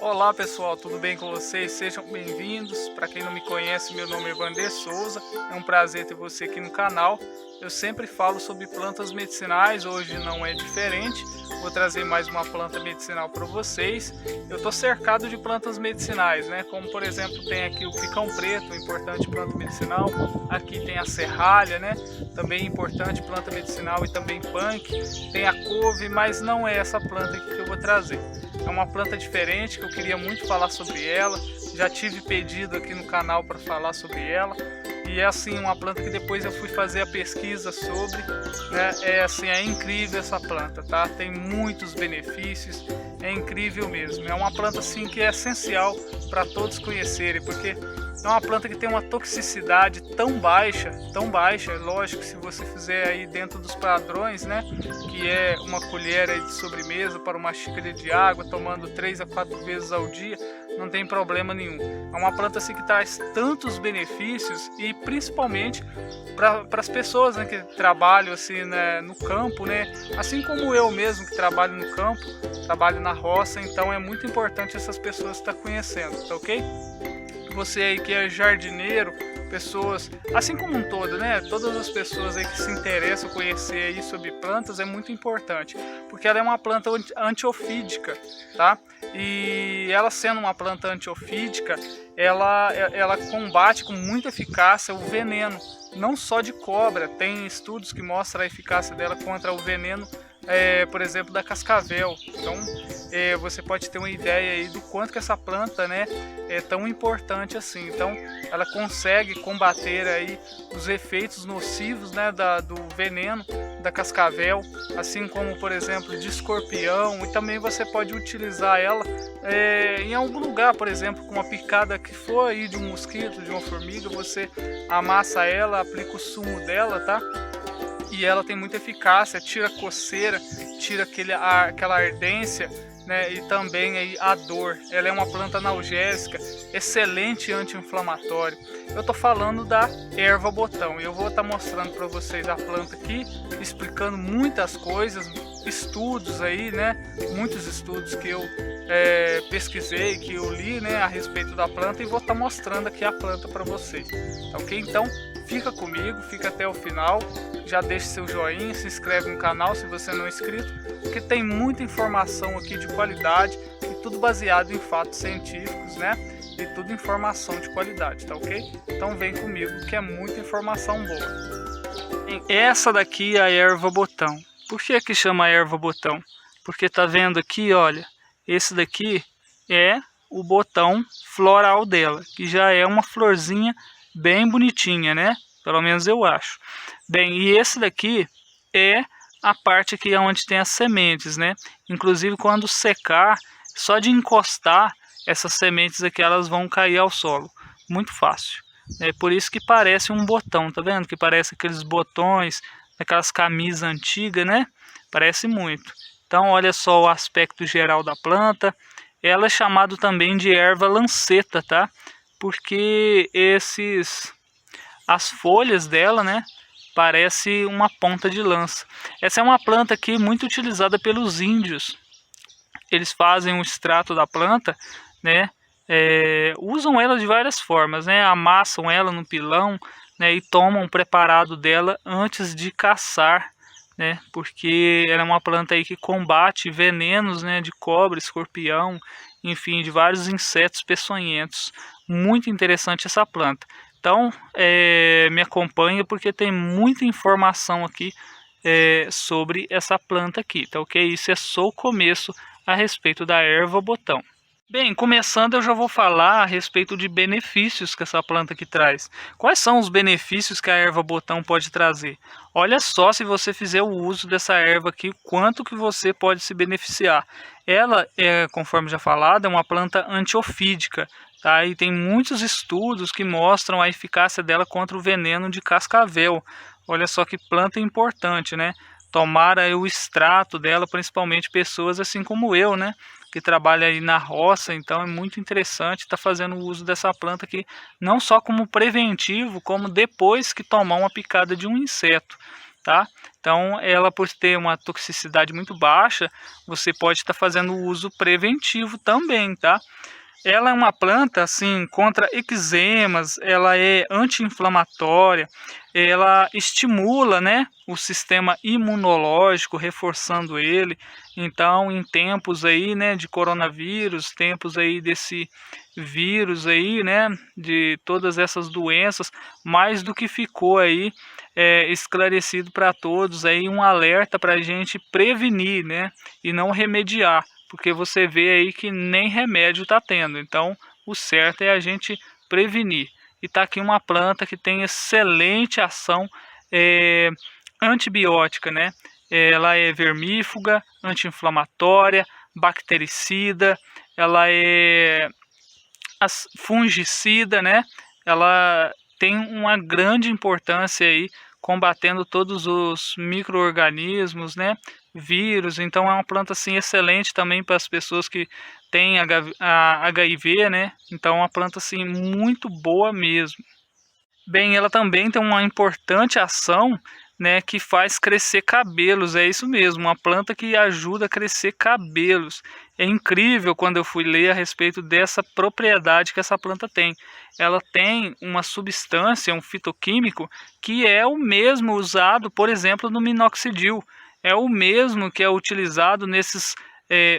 Olá pessoal, tudo bem com vocês? Sejam bem-vindos. Para quem não me conhece, meu nome é Vander Souza. É um prazer ter você aqui no canal. Eu sempre falo sobre plantas medicinais, hoje não é diferente. Vou trazer mais uma planta medicinal para vocês. Eu estou cercado de plantas medicinais, né? Como por exemplo tem aqui o picão preto, importante planta medicinal. Aqui tem a serralha, né? Também importante planta medicinal, e também punk. Tem a couve, mas não é essa planta aqui que eu vou trazer. É uma planta diferente que eu queria muito falar sobre ela. Já tive pedido aqui no canal para falar sobre ela. E é assim uma planta que depois eu fui fazer a pesquisa sobre, né? É incrível essa planta, tá? Tem muitos benefícios, é incrível mesmo. É uma planta assim que é essencial para todos conhecerem, porque é uma planta que tem uma toxicidade tão baixa, lógico, se você fizer aí dentro dos padrões, né, que é uma colher aí de sobremesa para uma xícara de água, tomando 3 a 4 vezes ao dia, não tem problema nenhum. É uma planta assim que traz tantos benefícios, e principalmente para as pessoas, né, que trabalham assim, né, no campo, né, assim como eu mesmo que trabalho no campo, trabalho na roça, então é muito importante essas pessoas estar conhecendo, tá ok? Você aí que é jardineiro, pessoas, assim como um todo, né? Todas as pessoas aí que se interessam em conhecer aí sobre plantas é muito importante, porque ela é uma planta antiofídica, tá? E ela sendo uma planta antiofídica, ela combate com muita eficácia o veneno, não só de cobra. Tem estudos que mostram a eficácia dela contra o veneno, por exemplo, da cascavel. Então você pode ter uma ideia aí do quanto que essa planta, né, é tão importante assim. Então ela consegue combater aí os efeitos nocivos, né, do veneno da cascavel, assim como por exemplo de escorpião. E também você pode utilizar ela em algum lugar, por exemplo, com uma picada que for aí de um mosquito, de uma formiga, você amassa ela, aplica o sumo dela, tá? E ela tem muita eficácia, tira a coceira, tira aquela ardência, né, e também aí a dor. Ela é uma planta analgésica, excelente anti-inflamatório. Eu tô falando da erva botão, e eu vou estar mostrando para vocês a planta aqui, explicando muitas coisas, estudos aí, né, muitos estudos que eu pesquisei, que eu li, né, a respeito da planta, e vou estar mostrando aqui a planta para vocês, tá ok? Então fica comigo, fica até o final, já deixa seu joinha, se inscreve no canal se você não é inscrito, porque tem muita informação aqui de qualidade, e tudo baseado em fatos científicos, né? E tudo informação de qualidade, tá ok? Então vem comigo que é muita informação boa. Essa daqui é a erva botão. Por que chama erva botão? Porque tá vendo aqui, olha, esse daqui é o botão floral dela, que já é uma florzinha bem bonitinha, né? Pelo menos eu acho. Bem, e esse daqui é a parte aqui onde tem as sementes, né? Inclusive quando secar, só de encostar essas sementes aqui, elas vão cair ao solo. Muito fácil. É por isso que parece um botão, tá vendo? Que parece aqueles botões, aquelas camisas antigas, né? Parece muito. Então olha só o aspecto geral da planta. Ela é chamada também de erva lanceta, tá? Porque as folhas dela, né, parece uma ponta de lança. Essa é uma planta aqui muito utilizada pelos índios. Eles fazem um extrato da planta, né, usam ela de várias formas, né, amassam ela no pilão, né, e tomam o preparado dela antes de caçar, né, porque ela é uma planta aí que combate venenos, né, de cobra, escorpião, enfim, de vários insetos peçonhentos. Muito interessante essa planta. Então me acompanha, porque tem muita informação aqui sobre essa planta aqui, tá ok? Isso é só o começo a respeito da erva botão. Bem, começando, eu já vou falar a respeito de benefícios que essa planta aqui traz. Quais são os benefícios que a erva botão pode trazer? Olha só, se você fizer o uso dessa erva aqui, quanto que você pode se beneficiar. Ela conforme já falado, é uma planta antiofídica, tá? E tem muitos estudos que mostram a eficácia dela contra o veneno de cascavel. Olha só que planta importante, né? Tomar aí o extrato dela, principalmente pessoas assim como eu, né, que trabalha aí na roça. Então é muito interessante estar fazendo o uso dessa planta aqui, não só como preventivo, como depois que tomar uma picada de um inseto, tá? Então, ela por ter uma toxicidade muito baixa, você pode estar fazendo uso preventivo também, tá? Ela é uma planta assim contra eczemas, ela é anti-inflamatória, ela estimula, né, o sistema imunológico, reforçando ele. Então, em tempos aí, né, de coronavírus, tempos aí desse vírus aí, né, de todas essas doenças, mais do que ficou aí esclarecido para todos aí um alerta para a gente prevenir, né, e não remediar. Porque você vê aí que nem remédio está tendo. Então, o certo é a gente prevenir. E está aqui uma planta que tem excelente ação antibiótica, né? Ela é vermífuga, anti-inflamatória, bactericida, ela é fungicida, né? Ela tem uma grande importância aí combatendo todos os micro-organismos, né? Vírus. Então é uma planta assim excelente também para as pessoas que têm HIV, né? Então é uma planta assim muito boa mesmo. Bem, ela também tem uma importante ação, né, que faz crescer cabelos. É isso mesmo, uma planta que ajuda a crescer cabelos. É incrível quando eu fui ler a respeito dessa propriedade que essa planta tem. Ela tem uma substância, um fitoquímico, que é o mesmo usado, por exemplo, no minoxidil. É o mesmo que é utilizado nesses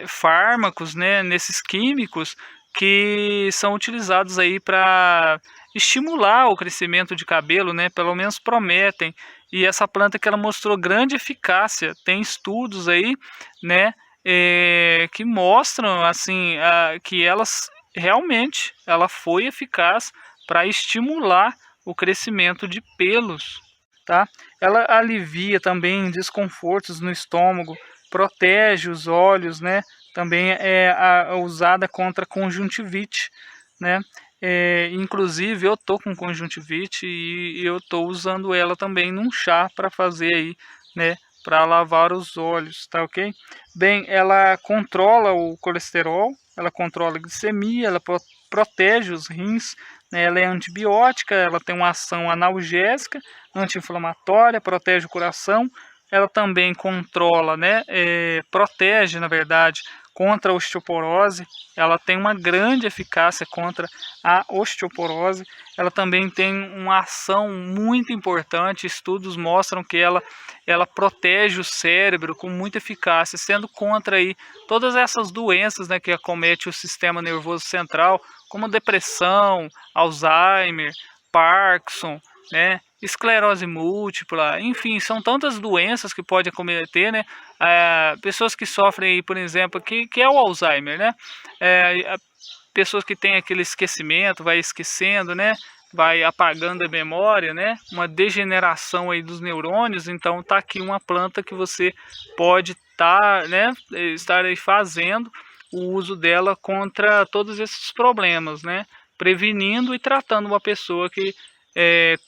fármacos, né, nesses químicos que são utilizados aí para estimular o crescimento de cabelo, né? Pelo menos prometem. E essa planta que ela mostrou grande eficácia, tem estudos aí, né? Que mostram assim que elas realmente ela foi eficaz para estimular o crescimento de pelos, tá? Ela alivia também desconfortos no estômago, protege os olhos, né? Também é usada contra conjuntivite, né? Inclusive eu tô com conjuntivite e eu tô usando ela também num chá para fazer aí, né, para lavar os olhos, tá ok? Bem, ela controla o colesterol, ela controla a glicemia, ela protege os rins, né, ela é antibiótica, ela tem uma ação analgésica, anti-inflamatória, protege o coração, ela também controla, né, protege, na verdade, contra a osteoporose, ela tem uma grande eficácia contra a osteoporose, ela também tem uma ação muito importante, estudos mostram que ela protege o cérebro com muita eficácia, sendo contra aí todas essas doenças, né, que acometem o sistema nervoso central, como depressão, Alzheimer, Parkinson, né, esclerose múltipla, enfim, são tantas doenças que pode acometer, né? Pessoas que sofrem, por exemplo, que é o Alzheimer, né? Pessoas que têm aquele esquecimento, vai esquecendo, né? Vai apagando a memória, né? Uma degeneração aí dos neurônios. Então tá aqui uma planta que você pode estar aí fazendo o uso dela contra todos esses problemas, né? Prevenindo e tratando uma pessoa que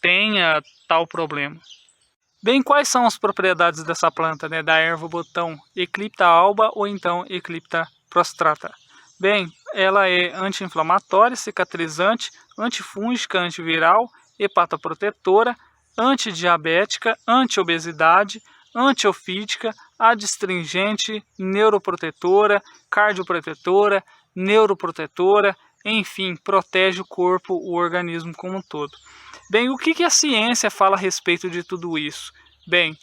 tenha tal problema. Bem, quais são as propriedades dessa planta, né, da erva botão Eclipta alba ou então Eclipta prostrata? Bem, ela é anti-inflamatória, cicatrizante, antifúngica, antiviral, hepatoprotetora, antidiabética, antiobesidade, antiofídica, adstringente, neuroprotetora, cardioprotetora, neuroprotetora, enfim, protege o corpo, o organismo como um todo. Bem, o que a ciência fala a respeito de tudo isso? Bem,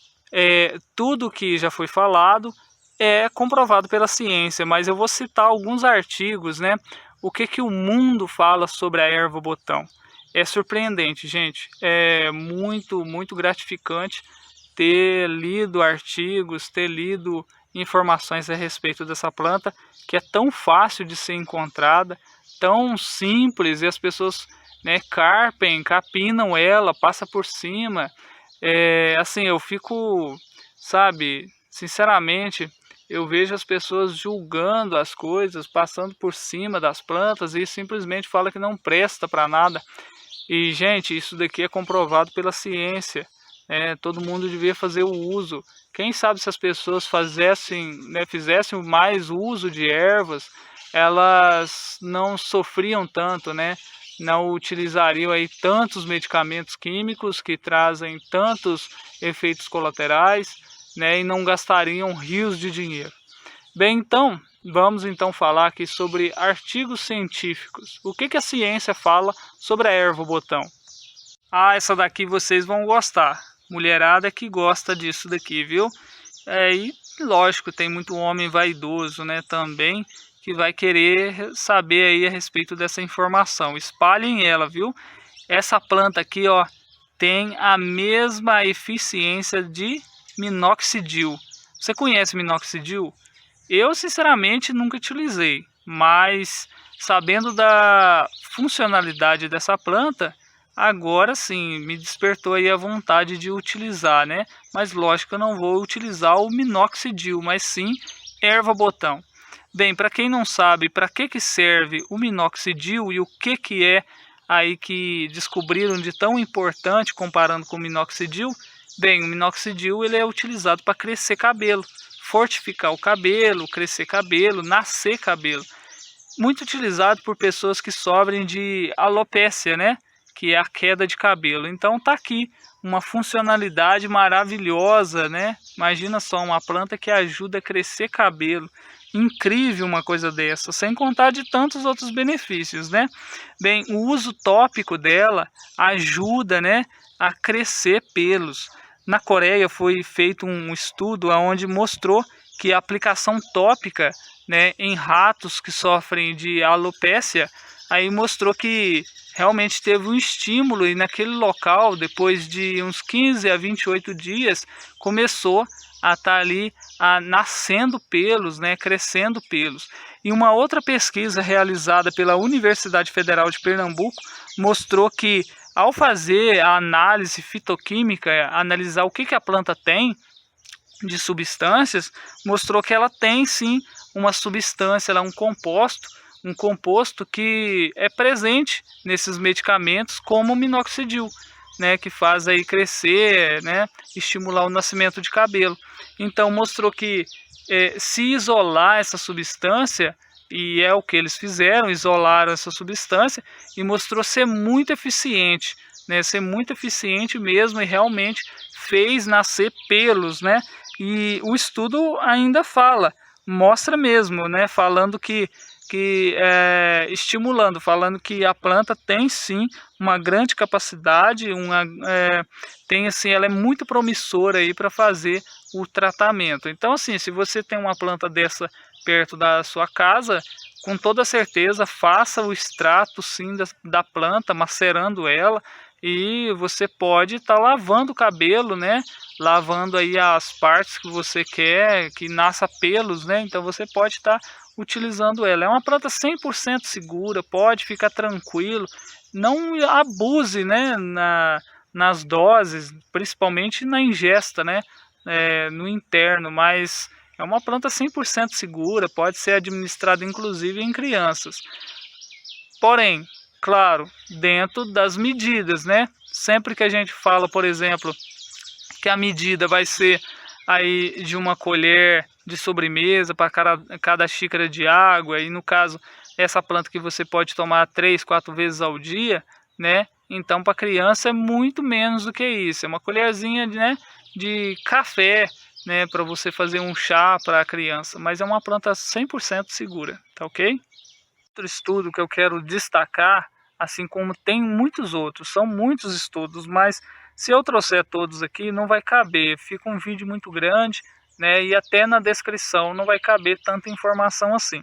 tudo que já foi falado é comprovado pela ciência, mas eu vou citar alguns artigos, né? O que o mundo fala sobre a erva botão. É surpreendente, gente. É muito, muito gratificante ter lido artigos, ter lido informações a respeito dessa planta, que é tão fácil de ser encontrada, tão simples, e as pessoas, né, capinam ela, passa por cima. Assim, eu fico, sabe, sinceramente, eu vejo as pessoas julgando as coisas, passando por cima das plantas e simplesmente fala que não presta para nada. E, gente, isso daqui é comprovado pela ciência. Todo mundo devia fazer o uso. Quem sabe se as pessoas fizessem mais uso de ervas, elas não sofriam tanto, né, não utilizariam aí tantos medicamentos químicos que trazem tantos efeitos colaterais, né, e não gastariam rios de dinheiro. Bem, então, vamos então falar aqui sobre artigos científicos. O que a ciência fala sobre a erva botão? Ah, essa daqui vocês vão gostar. Mulherada que gosta disso daqui, viu? E lógico, tem muito homem vaidoso, né, também, que vai querer saber aí a respeito dessa informação. Espalhem ela, viu? Essa planta aqui, ó, tem a mesma eficiência de minoxidil. Você conhece minoxidil? Eu, sinceramente, nunca utilizei, mas sabendo da funcionalidade dessa planta, agora sim, me despertou aí a vontade de utilizar, né? Mas lógico que eu não vou utilizar o minoxidil, mas sim erva botão. Bem, para quem não sabe para que serve o minoxidil e o que é aí que descobriram de tão importante comparando com o minoxidil, bem, o minoxidil ele é utilizado para crescer cabelo, fortificar o cabelo, crescer cabelo, nascer cabelo. Muito utilizado por pessoas que sofrem de alopécia, né? Que é a queda de cabelo. Então tá aqui uma funcionalidade maravilhosa, né? Imagina só, uma planta que ajuda a crescer cabelo. Incrível uma coisa dessa, sem contar de tantos outros benefícios, né? Bem, o uso tópico dela ajuda, né, a crescer pelos. Na Coreia foi feito um estudo onde mostrou que a aplicação tópica, né, em ratos que sofrem de alopécia, aí mostrou que realmente teve um estímulo e naquele local, depois de uns 15 a 28 dias, começou a estar ali nascendo pelos, né, crescendo pelos. E uma outra pesquisa realizada pela Universidade Federal de Pernambuco mostrou que ao fazer a análise fitoquímica, analisar o que a planta tem de substâncias, mostrou que ela tem sim uma substância, um composto que é presente nesses medicamentos, como o minoxidil, né, que faz aí crescer, né, estimular o nascimento de cabelo. Então mostrou que se isolar essa substância, e é o que eles fizeram, isolaram essa substância e mostrou ser muito eficiente, né, ser muito eficiente mesmo, e realmente fez nascer pelos, né? E o estudo ainda mostra mesmo, né, falando estimulando, falando que a planta tem sim uma grande capacidade, tem assim, ela é muito promissora aí para fazer o tratamento. Então assim, se você tem uma planta dessa perto da sua casa, com toda certeza faça o extrato sim da planta, macerando ela, e você pode estar lavando o cabelo, né? Lavando aí as partes que você quer que nasça pelos, né? Então você pode estar utilizando ela. É uma planta 100% segura, pode ficar tranquilo. Não abuse, né, nas doses, principalmente na ingesta, né? No interno, mas é uma planta 100% segura, pode ser administrada inclusive em crianças. Porém, claro, dentro das medidas, né? Sempre que a gente fala, por exemplo, que a medida vai ser aí de uma colher de sobremesa para cada xícara de água, e no caso, essa planta que você pode tomar 3, 4 vezes ao dia, né? Então, para criança é muito menos do que isso, é uma colherzinha, né, de café, né, para você fazer um chá para a criança, mas é uma planta 100% segura, tá ok? Outro estudo que eu quero destacar, assim como tem muitos outros, são muitos estudos, mas se eu trouxer todos aqui não vai caber, fica um vídeo muito grande, né, e até na descrição não vai caber tanta informação assim.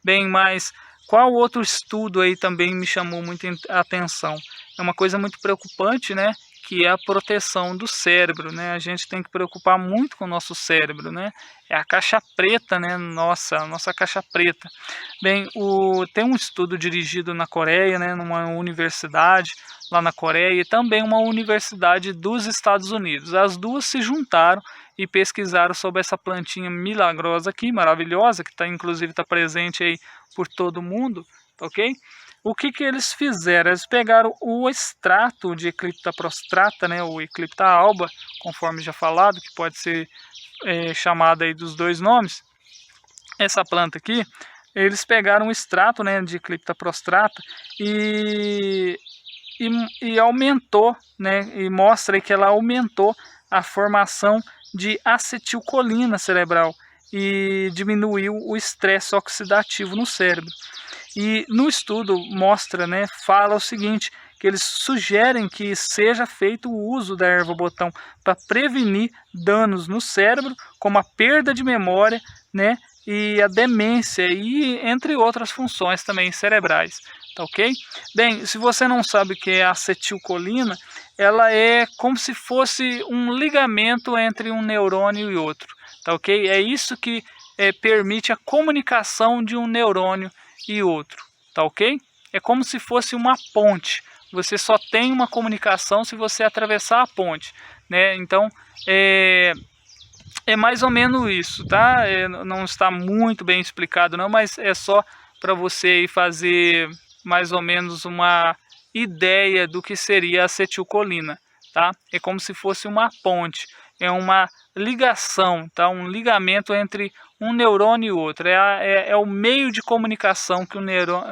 Bem, mas qual outro estudo aí também me chamou muita atenção? É uma coisa muito preocupante, né, que é a proteção do cérebro, né? A gente tem que preocupar muito com o nosso cérebro, né? É a caixa preta, né? Nossa caixa preta. Bem, tem um estudo dirigido na Coreia, né? Numa universidade lá na Coreia, e também uma universidade dos Estados Unidos. As duas se juntaram e pesquisaram sobre essa plantinha milagrosa aqui, maravilhosa, que inclusive está presente aí por todo mundo, ok? O que eles fizeram? Eles pegaram o extrato de Eclipta prostrata, né, o Eclipta alba, conforme já falado, que pode ser chamada aí dos dois nomes. Essa planta aqui, eles pegaram um extrato, né, de Eclipta prostrata e aumentou, né, e mostra aí que ela aumentou a formação de acetilcolina cerebral e diminuiu o estresse oxidativo no cérebro. E no estudo mostra, né, fala o seguinte, que eles sugerem que seja feito o uso da erva-botão para prevenir danos no cérebro, como a perda de memória, né, e a demência, e entre outras funções também cerebrais, tá ok? Bem, se você não sabe o que é acetilcolina, ela é como se fosse um ligamento entre um neurônio e outro, tá ok? É isso que permite a comunicação de um neurônio e outro, tá ok? É como se fosse uma ponte. Você só tem uma comunicação se você atravessar a ponte, né? Então, é mais ou menos isso, tá? Não está muito bem explicado não, mas é só para você fazer mais ou menos uma ideia do que seria a acetilcolina, tá? É como se fosse uma ponte, é uma ligação, tá? Um ligamento entre um neurônio e outro, é o meio de comunicação que o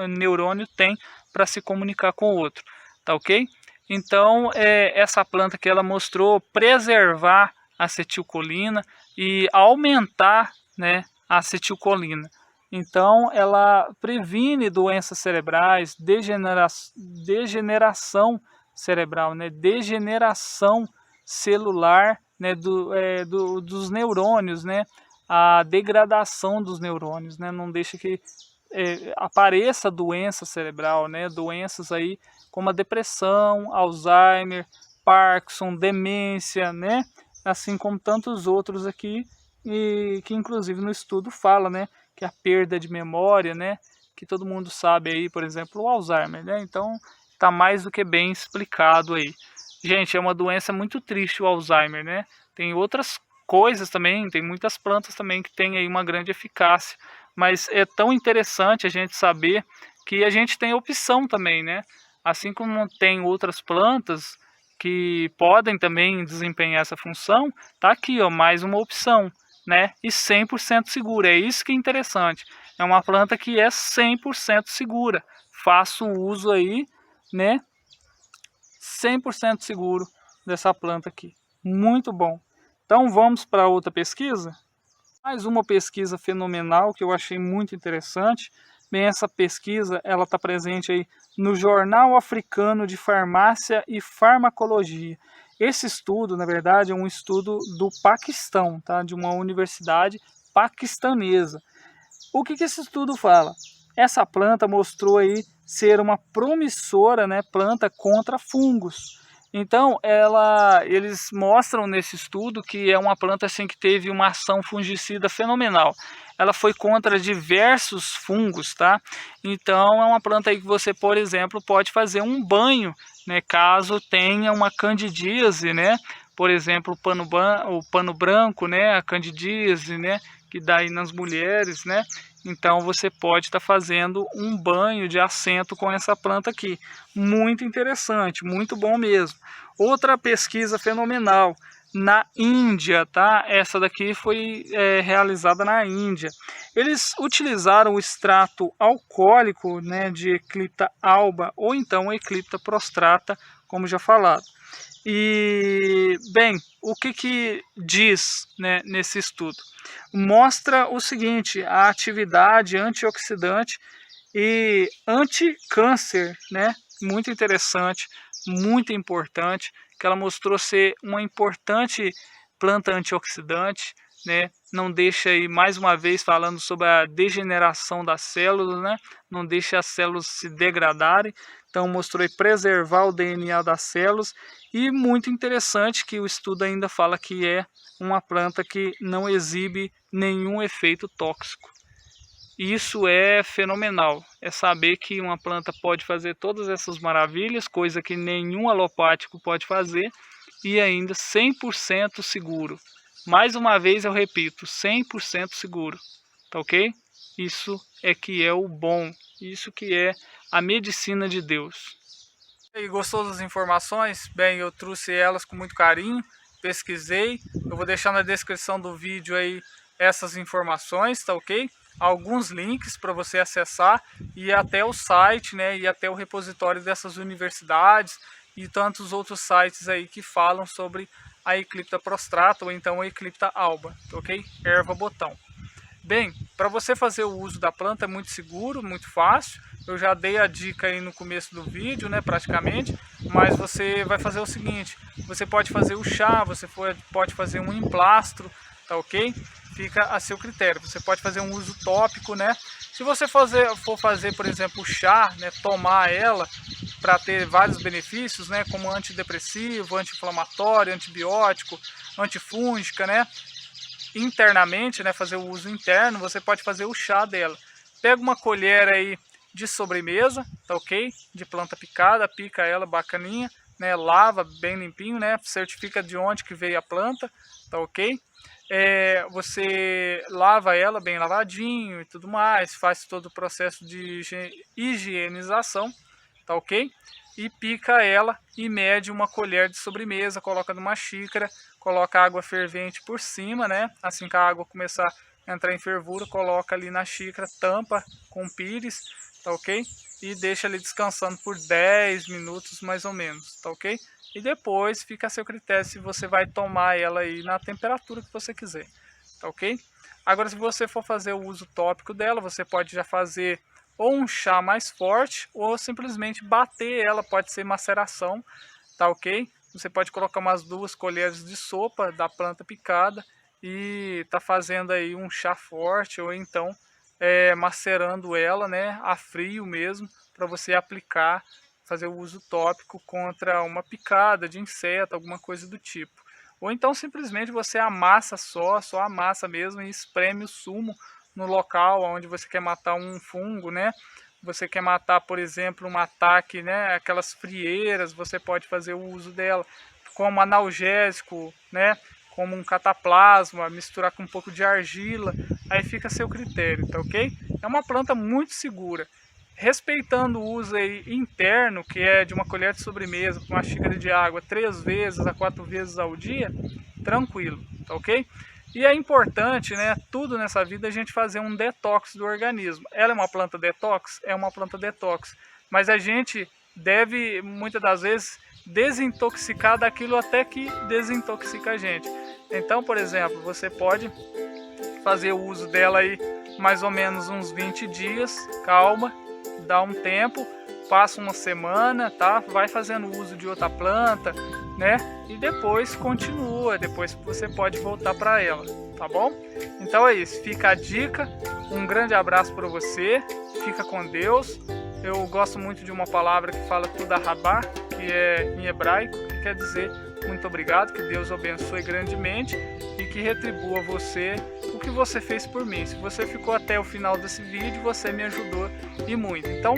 neurônio tem para se comunicar com o outro, tá ok? Então, essa planta que ela mostrou preservar a acetilcolina e aumentar, né, a acetilcolina. Então, ela previne doenças cerebrais, degeneração cerebral, né, degeneração celular, né, dos neurônios, né, a degradação dos neurônios, né, não deixa que apareça doença cerebral, né, doenças aí como a depressão, Alzheimer, Parkinson, demência, né, assim como tantos outros aqui, e que inclusive no estudo fala, né, que a perda de memória, né, que todo mundo sabe aí, por exemplo, o Alzheimer, né, então está mais do que bem explicado aí. Gente, é uma doença muito triste o Alzheimer, né, tem outras coisas também, tem muitas plantas também que têm aí uma grande eficácia, mas é tão interessante a gente saber que a gente tem opção também, né, assim como tem outras plantas que podem também desempenhar essa função, tá aqui, ó, mais uma opção, né? E 100% segura. É isso que é interessante. É uma planta que é 100% segura. Faço uso aí, né? 100% seguro dessa planta aqui. Muito bom. Então vamos para outra pesquisa? Mais uma pesquisa fenomenal que eu achei muito interessante. Bem, essa pesquisa ela está presente aí no Jornal Africano de Farmácia e Farmacologia. Esse estudo, na verdade, é um estudo do Paquistão, tá? De uma universidade paquistanesa. O que esse estudo fala? Essa planta mostrou aí ser uma promissora, né, planta contra fungos. Então, eles mostram nesse estudo que é uma planta assim, que teve uma ação fungicida fenomenal. Ela foi contra diversos fungos, tá? Então, é uma planta aí que você, por exemplo, pode fazer um banho, né, caso tenha uma candidíase, né? Por exemplo, o pano branco, né, a candidíase, né, que dá aí nas mulheres, né? Então você pode estar fazendo um banho de assento com essa planta aqui. Muito interessante, muito bom mesmo. Outra pesquisa fenomenal na Índia, tá? Essa daqui foi realizada na Índia. Eles utilizaram o extrato alcoólico, né, de Eclipta alba ou então Eclipta prostrata, como já falado. E, bem, o que diz, né, nesse estudo? Mostra o seguinte, a atividade antioxidante e anticâncer, né? Muito interessante, muito importante, que ela mostrou ser uma importante planta antioxidante, né? Não deixa aí, mais uma vez, falando sobre a degeneração das células, né? Não deixa as células se degradarem. Então mostrou aí preservar o DNA das células. E muito interessante que o estudo ainda fala que é uma planta que não exibe nenhum efeito tóxico. Isso é fenomenal, é saber que uma planta pode fazer todas essas maravilhas, coisa que nenhum alopático pode fazer, e ainda 100% seguro. Mais uma vez eu repito, 100% seguro, tá ok? Isso é que é o bom, isso que é a medicina de Deus. E gostou das informações? Bem, eu trouxe elas com muito carinho, pesquisei, eu vou deixar na descrição do vídeo aí essas informações, tá ok? alguns links para você acessar e ir até o site, né, e até o repositório dessas universidades e tantos outros sites aí que falam sobre a Eclipta prostrata ou então a Eclipta alba, ok? Erva botão. Bem, para você fazer o uso da planta é muito seguro, muito fácil. Eu já dei a dica aí no começo do vídeo, né, praticamente. Mas você vai fazer o seguinte: você pode fazer o chá, você pode fazer um emplastro, tá ok? Fica a seu critério. Você pode fazer um uso tópico, né? Se você for fazer, por exemplo, o chá, né, tomar ela para ter vários benefícios, né, como antidepressivo, anti-inflamatório, antibiótico, antifúngica, né? Internamente, né, fazer o uso interno, você pode fazer o chá dela. Pega uma colher aí de sobremesa, tá ok? De planta picada, pica ela bacaninha, né? Lava bem limpinho, né? Certifica de onde que veio a planta, tá ok? Você lava ela bem lavadinho e tudo mais, faz todo o processo de higienização, tá ok? E pica ela e mede uma colher de sobremesa, coloca numa xícara, coloca água fervente por cima, né? Assim que a água começar a entrar em fervura, coloca ali na xícara, tampa com pires, tá ok? E deixa ali descansando por 10 minutos mais ou menos, tá ok? E depois fica a seu critério se você vai tomar ela aí na temperatura que você quiser, tá ok? Agora, se você for fazer o uso tópico dela, você pode já fazer ou um chá mais forte ou simplesmente bater ela, pode ser maceração, tá ok? Você pode colocar umas 2 colheres de sopa da planta picada e tá fazendo aí um chá forte ou então macerando ela, né, a frio mesmo, para você aplicar, fazer o uso tópico contra uma picada de inseto, alguma coisa do tipo. Ou então simplesmente você amassa só amassa mesmo e espreme o sumo no local onde você quer matar um fungo, né? Você quer matar, por exemplo, um ataque, né? Aquelas frieiras, você pode fazer o uso dela como analgésico, né? Como um cataplasma, misturar com um pouco de argila, aí fica a seu critério, tá ok? É uma planta muito segura. Respeitando o uso aí interno, que é de uma colher de sobremesa com uma xícara de água 3 vezes a 4 vezes ao dia, tranquilo, tá ok? E é importante, né, tudo nessa vida, a gente fazer um detox do organismo. Ela é uma planta detox? É uma planta detox. Mas a gente deve, muitas das vezes, desintoxicar daquilo até que desintoxica a gente. Então, por exemplo, você pode fazer o uso dela aí mais ou menos uns 20 dias, calma, dá um tempo, passa uma semana, tá? Vai fazendo uso de outra planta, né? E depois continua, depois você pode voltar para ela, tá bom? Então é isso, fica a dica, um grande abraço para você, fica com Deus. Eu gosto muito de uma palavra que fala Tuda Rabá, que é em hebraico, que quer dizer muito obrigado, que Deus o abençoe grandemente e que retribua você o que você fez por mim. Se você ficou até o final desse vídeo, você me ajudou e muito. Então,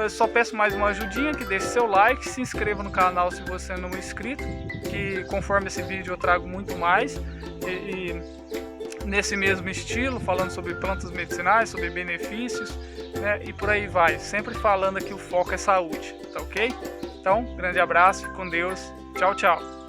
eu só peço mais uma ajudinha, que deixe seu like, se inscreva no canal se você não é inscrito, que conforme esse vídeo eu trago muito mais e nesse mesmo estilo, falando sobre plantas medicinais, sobre benefícios, né, e por aí vai, sempre falando que o foco é saúde, tá ok? Então, grande abraço, fique com Deus, tchau, tchau.